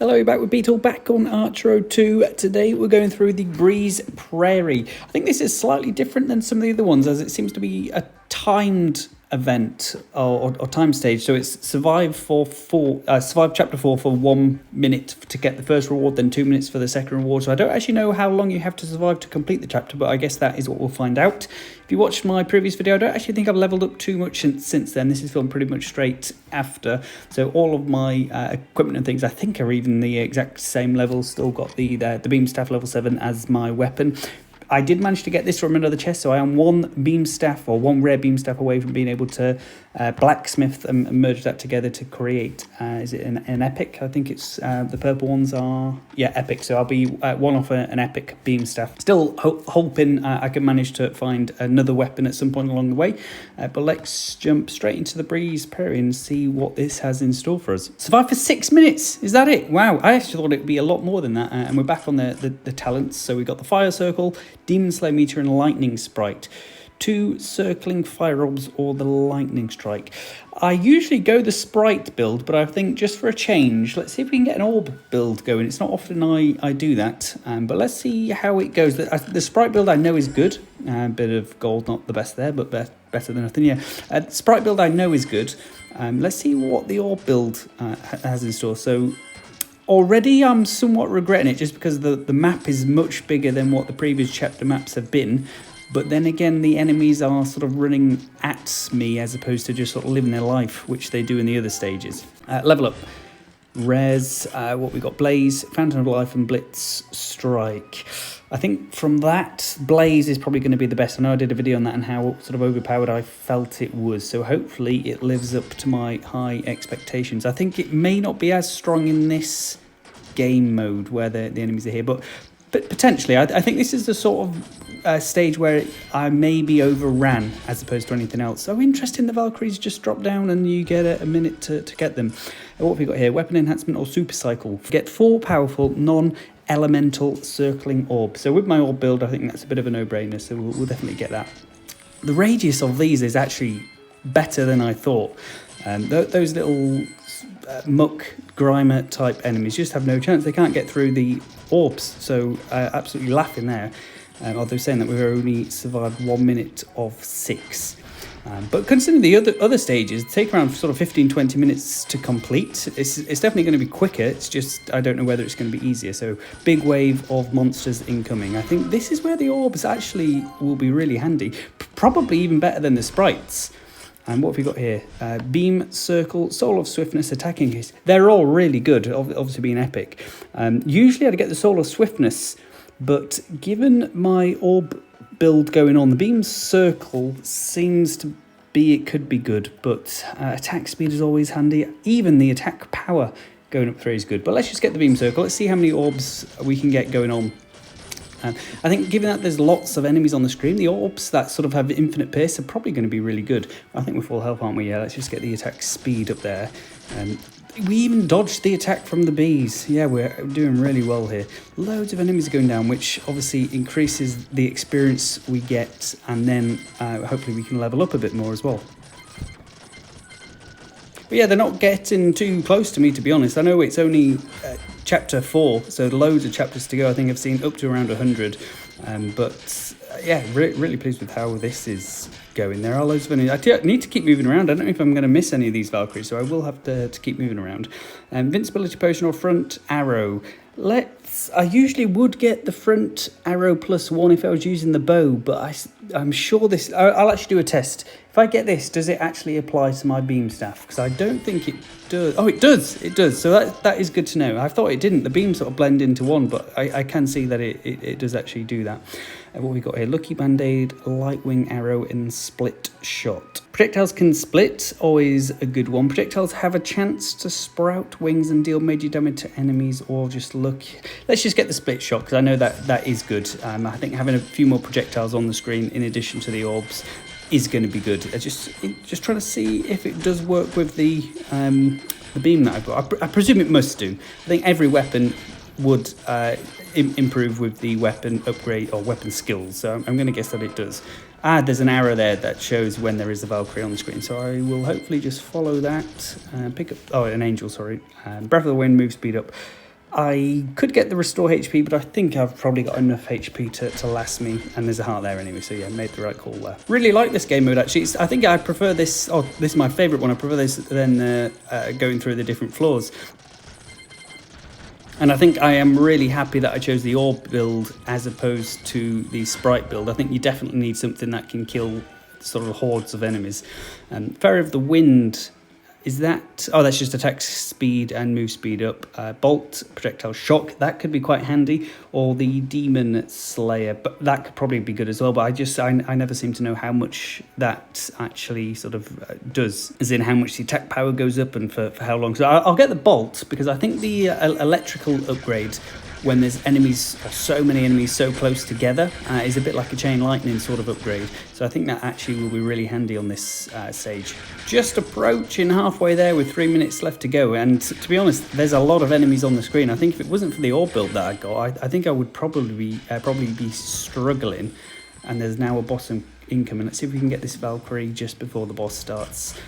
Hello, you're back with Beatle, back on Archero 2. Today we're going through the Breeze Prairie. I think this is slightly different than some of the other ones, as it seems to be a timed event or time stage. So it's survive chapter 4 for 1 minute to get the first reward, then 2 minutes for the second reward. So I don't actually know how long you have to survive to complete the chapter, but I guess that is what we'll find out. If you watched my previous video, I don't actually think I've leveled up too much since then. This is filmed pretty much straight after, so all of my equipment and things I think are even the exact same level. Still got the beam staff level 7 as my weapon. I did manage to get this from another chest, so I am one rare beam staff away from being able to blacksmith and merge that together to create, is it an epic? I think it's, the purple ones are, yeah, epic, so I'll be one off an epic beam staff. Still hoping I can manage to find another weapon at some point along the way, but let's jump straight into the Breeze Prairie and see what this has in store for us. Survive for 6 minutes, is that it? Wow, I actually thought it would be a lot more than that, and we're back on the talents. So we got the Fire Circle, Demon Slayer Meter and Lightning Sprite. 2 circling fire orbs or the lightning strike. I usually go the sprite build, but I think just for a change, let's see if we can get an orb build going. It's not often I do that, but let's see how it goes. The sprite build I know is good. A bit of gold, not the best there, but better than nothing. Yeah, sprite build I know is good. Let's see what the orb build has in store. So already I'm somewhat regretting it, just because the map is much bigger than what the previous chapter maps have been. But then again, the enemies are sort of running at me as opposed to just sort of living their life, which they do in the other stages. Level up. Rares, what we got? Blaze, Fountain of Life and Blitz Strike. I think from that, Blaze is probably going to be the best. I know I did a video on that and how sort of overpowered I felt it was. So hopefully it lives up to my high expectations. I think it may not be as strong in this game mode where the enemies are here, but potentially. I think this is the sort of stage where I maybe overran as opposed to anything else. So interesting, the Valkyries just drop down and you get a minute to get them. What have we got here? Weapon enhancement or super cycle. Get 4 powerful non-elemental circling orbs. So with my orb build, I think that's a bit of a no-brainer, so we'll definitely get that. The radius of these is actually better than I thought. Those little muck grimer type enemies just have no chance. They can't get through the orbs, so absolutely laughing there. Although saying that we've only survived 1 minute of 6. But considering the other stages take around sort of 15-20 minutes to complete, it's definitely going to be quicker. It's just I don't know whether it's going to be easier. So big wave of monsters incoming. I think this is where the orbs actually will be really handy, probably even better than the sprites. And what have we got here? Beam, Circle, Soul of Swiftness, Attacking Haste. They're all really good, obviously being epic. Usually I'd get the Soul of Swiftness, but given my orb build going on, the Beam Circle seems to be, it could be good, but attack speed is always handy. Even the attack power going up 3 is good. But let's just get the Beam Circle. Let's see how many orbs we can get going on. I think given that there's lots of enemies on the screen, the orbs that sort of have infinite pace are probably going to be really good. I think we're full health, aren't we? Yeah, let's just get the attack speed up there. We even dodged the attack from the bees. Yeah, we're doing really well here. Loads of enemies are going down, which obviously increases the experience we get, and then hopefully we can level up a bit more as well. But yeah, they're not getting too close to me, to be honest. I know it's only chapter 4, so loads of chapters to go. I think I've seen up to around 100. But yeah, really pleased with how this is going. There are loads of enemies. I need to keep moving around. I don't know if I'm going to miss any of these Valkyries, so I will have to keep moving around. Invincibility potion or front arrow. I usually would get the front arrow +1 if I was using the bow, but I'm sure this, I'll actually do a test. If I get this, does it actually apply to my beam staff? Because I don't think it does. Oh, it does. So that is good to know. I thought it didn't. The beams sort of blend into one, but I can see that it does actually do that. What have we got here? Lucky Band-Aid, Lightwing Arrow, and Split Shot. Projectiles can split, always a good one. Projectiles have a chance to sprout wings and deal major damage to enemies, or just look. Let's just get the Split Shot, because I know that is good. I think having a few more projectiles on the screen in addition to the orbs is going to be good. Just trying to see if it does work with the beam that I've got. I presume it must do. I think every weapon would improve with the weapon upgrade or weapon skills, so I'm going to guess that it does. There's an arrow there that shows when there is a Valkyrie on the screen, so I will hopefully just follow that. Pick up, an angel, sorry. Breath of the Wind, move speed up. I could get the restore HP, but I think I've probably got enough HP to last me, and there's a heart there anyway, so yeah, made the right call there. Really like this game mode, actually. I think I prefer this, this is my favourite one, I prefer this than going through the different floors. And I think I am really happy that I chose the orb build as opposed to the sprite build. I think you definitely need something that can kill sort of hordes of enemies. Fairy of the Wind, is that... Oh, that's just attack speed and move speed up. Bolt, projectile shock, that could be quite handy. Or the Demon Slayer, but that could probably be good as well. But I never seem to know how much that actually sort of does. As in how much the attack power goes up and for how long. So I'll get the Bolt, because I think the electrical upgrade, when there's enemies, or so many enemies so close together, is a bit like a chain lightning sort of upgrade. So I think that actually will be really handy on this stage. Just approaching halfway there with 3 minutes left to go, and to be honest, there's a lot of enemies on the screen. I think if it wasn't for the orb build that I got, I think I would probably be struggling. And there's now a boss incoming. Let's see if we can get this Valkyrie just before the boss starts.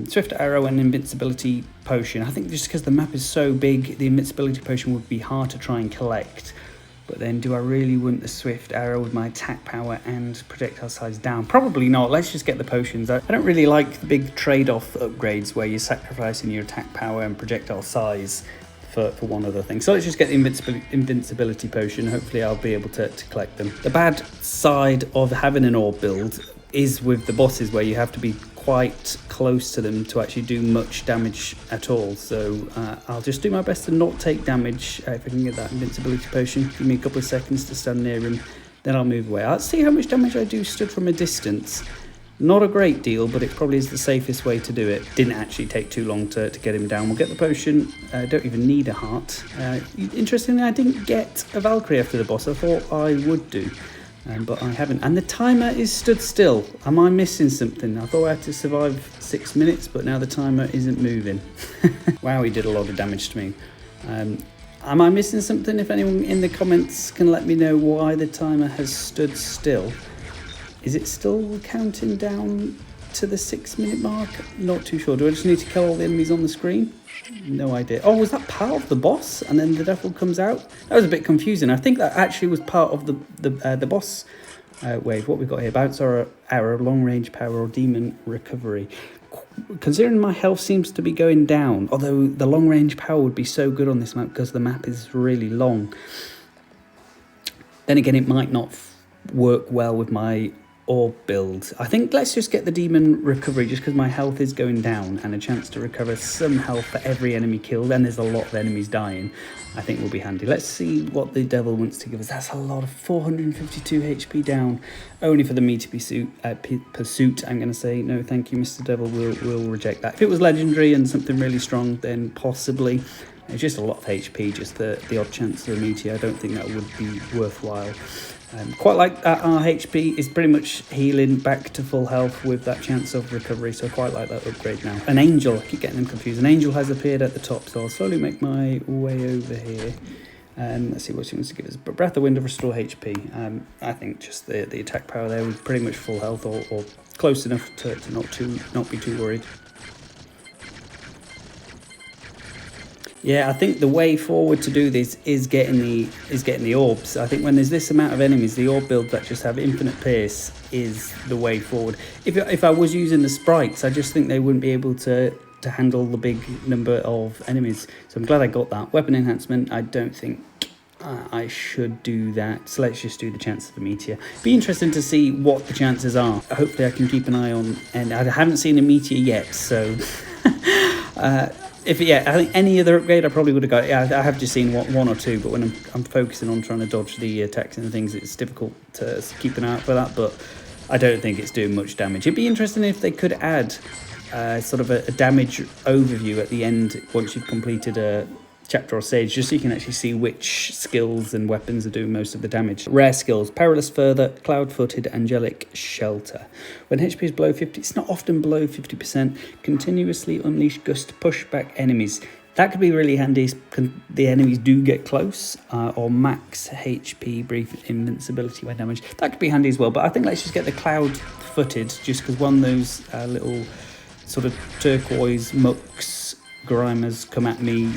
Swift Arrow and Invincibility Potion. I think just because the map is so big, the Invincibility Potion would be hard to try and collect. But then, do I really want the Swift Arrow with my attack power and projectile size down? Probably not. Let's just get the potions. I don't really like the big trade-off upgrades where you're sacrificing your attack power and projectile size for one other thing. So let's just get the Invincibility Potion. Hopefully I'll be able to collect them. The bad side of having an orb build is with the bosses, where you have to be quite close to them to actually do much damage at all. So I'll just do my best to not take damage. If I can get that Invincibility Potion, give me a couple of seconds to stand near him, then I'll move away. I'll see how much damage I do stood from a distance. Not a great deal, but it probably is the safest way to do it. Didn't actually take too long to get him down. We'll get the potion. Don't even need a heart. Interestingly, I didn't get a Valkyrie after the boss. I thought I would do. But I haven't. And the timer is stood still. Am I missing something? I thought I had to survive 6 minutes, but now the timer isn't moving. Wow, he did a lot of damage to me. Am I missing something? If anyone in the comments can let me know why the timer has stood still. Is it still counting down to the 6 minute mark? Not too sure. Do I just need to kill all the enemies on the screen? No idea. Oh, was that part of the boss and then the devil comes out? That was a bit confusing. I think that actually was part of the boss wave. What we've got here: bounce or arrow, long range power, or demon recovery. Considering my health seems to be going down, although the long range power would be so good on this map because the map is really long. Then again, it might not work well with my orb build. I think let's just get the demon recovery, just because my health is going down, and a chance to recover some health for every enemy killed, and there's a lot of enemies dying, I think will be handy. Let's see what the devil wants to give us. That's a lot of 452 HP down, only for the meaty pursuit. I'm going to say no thank you, Mr. Devil. We'll reject that. If it was legendary and something really strong, then possibly. It's just a lot of HP, just the odd chance of a meteor. I don't think that would be worthwhile. Quite like that our HP is pretty much healing back to full health with that chance of recovery, so I quite like that upgrade now. An angel, I keep getting them confused. An angel has appeared at the top, so I'll slowly make my way over here. Let's see what she wants to give us. But Breath of Wind of restore HP. I think just the attack power there was pretty much full health, or close enough to not be too worried. Yeah, I think the way forward to do this is getting the orbs. I think when there's this amount of enemies, the orb build that just have infinite pace is the way forward. If I was using the sprites, I just think they wouldn't be able to handle the big number of enemies. So I'm glad I got that. Weapon enhancement, I don't think I should do that. So let's just do the chance of the meteor. Be interesting to see what the chances are. Hopefully I can keep an eye on, and I haven't seen a meteor yet, so... I think any other upgrade I probably would have got. Yeah, I have just seen one or two, but when I'm focusing on trying to dodge the attacks and things, it's difficult to keep an eye out for that, but I don't think it's doing much damage. It'd be interesting if they could add sort of a damage overview at the end once you've completed a chapter or stage, just so you can actually see which skills and weapons are doing most of the damage. Rare skills: Perilous Further, Cloud-Footed, Angelic Shelter. When HP is below 50, it's not often below 50%, continuously unleash gust to push back enemies. That could be really handy if the enemies do get close, or max HP, brief invincibility when damaged. That could be handy as well, but I think let's just get the Cloud-Footed, just because one of those little sort of turquoise mucks Grimers come at me,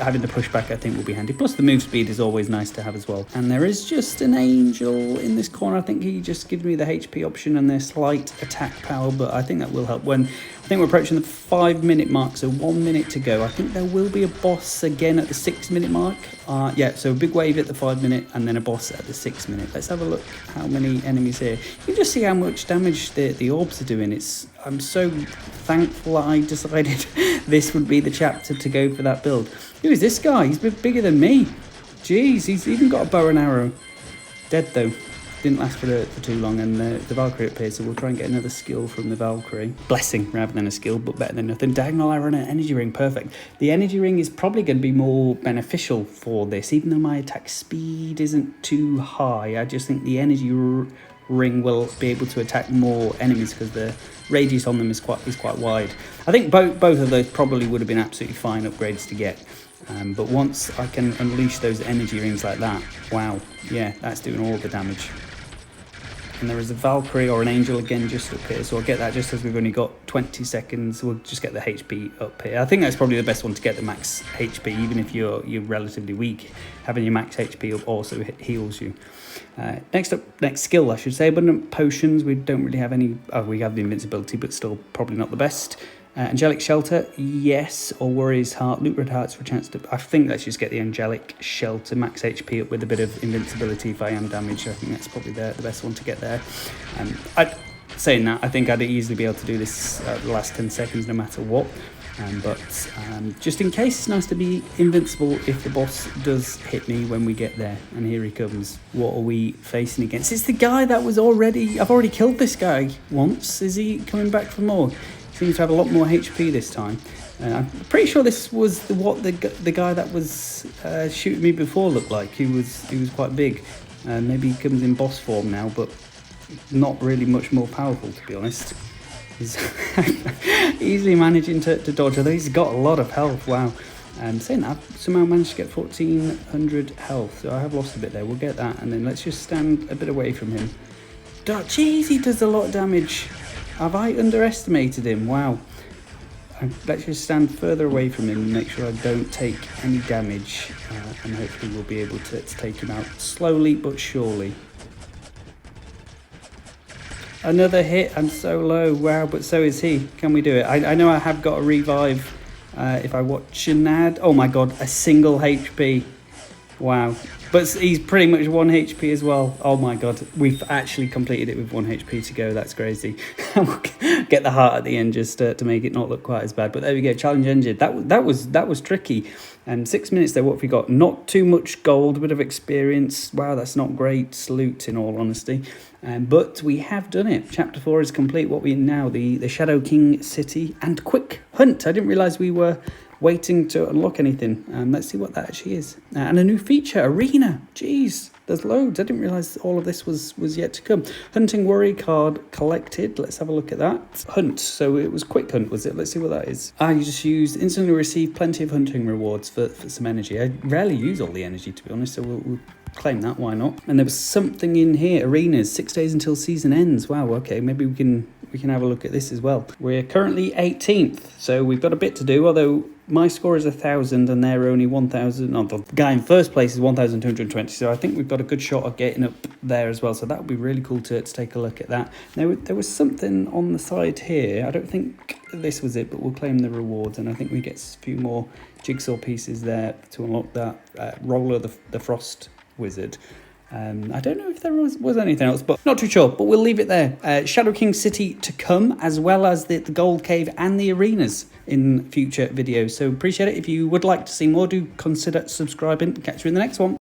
having the pushback I think will be handy. Plus the move speed is always nice to have as well. And there is just an angel in this corner. I think he just gives me the HP option and their slight attack power, but I think that will help. When I think we're approaching the 5-minute mark, so 1 minute to go. I think there will be a boss again at the 6-minute mark. Yeah, so a big wave at the 5-minute and then a boss at the 6-minute. Let's have a look how many enemies here. You can just see how much damage the orbs are doing. I'm so thankful I decided this would be the chapter to go for that build. Who is this guy? He's a bit bigger than me. Jeez, he's even got a bow and arrow. Dead though. Didn't last for too long, and the Valkyrie appears, so we'll try and get another skill from the Valkyrie. Blessing rather than a skill, but better than nothing. Diagonal arrow and an energy ring, perfect. The energy ring is probably going to be more beneficial for this, even though my attack speed isn't too high. I just think the energy ring will be able to attack more enemies because the radius on them is quite wide. I think both of those probably would have been absolutely fine upgrades to get. But once I can unleash those energy rings like that, wow, yeah, that's doing all the damage. And there is a Valkyrie or an angel again just up here, so I'll get that just as we've only got 20 seconds. We'll just get the HP up here. I think that's probably the best one to get the max HP, even if you're relatively weak. Having your max HP up also heals you. Next skill, I should say, abundant potions. We don't really have any. Oh, we have the invincibility, but still probably not the best. Angelic Shelter, yes, or Warrior's Heart. Loot Red Hearts for a chance to... I think let's just get the Angelic Shelter, max HP up with a bit of invincibility if I am damaged. I think that's probably the best one to get there. Saying that, I think I'd easily be able to do this the last 10 seconds no matter what. But just in case, it's nice to be invincible if the boss does hit me when we get there. And here he comes. What are we facing against? It's the guy that was already... I've already killed this guy once. Is he coming back for more? Seems to have a lot more HP this time. I'm pretty sure this was what the guy that was shooting me before looked like. He was quite big. Maybe he comes in boss form now, but not really much more powerful, to be honest. He's easily managing to dodge, although he's got a lot of health. Wow. Saying that, I've somehow managed to get 1400 health, so I have lost a bit there. We'll get that, and then let's just stand a bit away from him. Jeez, he does a lot of damage. Have I underestimated him? Wow. Let's just stand further away from him and make sure I don't take any damage. And hopefully we'll be able to take him out slowly but surely. Another hit. I'm so low. Wow, but so is he. Can we do it? I know I have got a revive if I watch an ad. Oh my god, a single HP. Wow. But he's pretty much 1 HP as well. Oh my god, we've actually completed it with 1 HP to go. That's crazy. Get the heart at the end just to make it not look quite as bad. But there we go, challenge ended. That was tricky. 6 minutes there, what have we got? Not too much gold, a bit of experience. Wow, that's not great loot in all honesty. But we have done it. Chapter 4 is complete. What we in now? The Shadow King City and Quick Hunt. I didn't realise we were waiting to unlock anything. Let's see what that actually is. And a new feature, Arena. Jeez, there's loads. I didn't realise all of this was yet to come. Hunting Warrior card collected. Let's have a look at that. Hunt. So it was Quick Hunt, was it? Let's see what that is. You just instantly receive plenty of hunting rewards for some energy. I rarely use all the energy, to be honest, so we'll claim that, why not? And there was something in here, arenas, 6 days until season ends. Wow, okay, maybe we can have a look at this as well. We're currently 18th, so we've got a bit to do, although my score is 1,000 and they're only 1,000. No, the guy in first place is 1,220, so I think we've got a good shot of getting up there as well, so that would be really cool to take a look at that. There was something on the side here. I don't think this was it, but we'll claim the rewards, and I think we get a few more jigsaw pieces there to unlock that Roller the Frost Wizard. I don't know if there was anything else, but not too sure, but we'll leave it there. Shadow King City to come, as well as the Gold Cave and the arenas in future videos. So appreciate it. If you would like to see more, do consider subscribing. Catch you in the next one.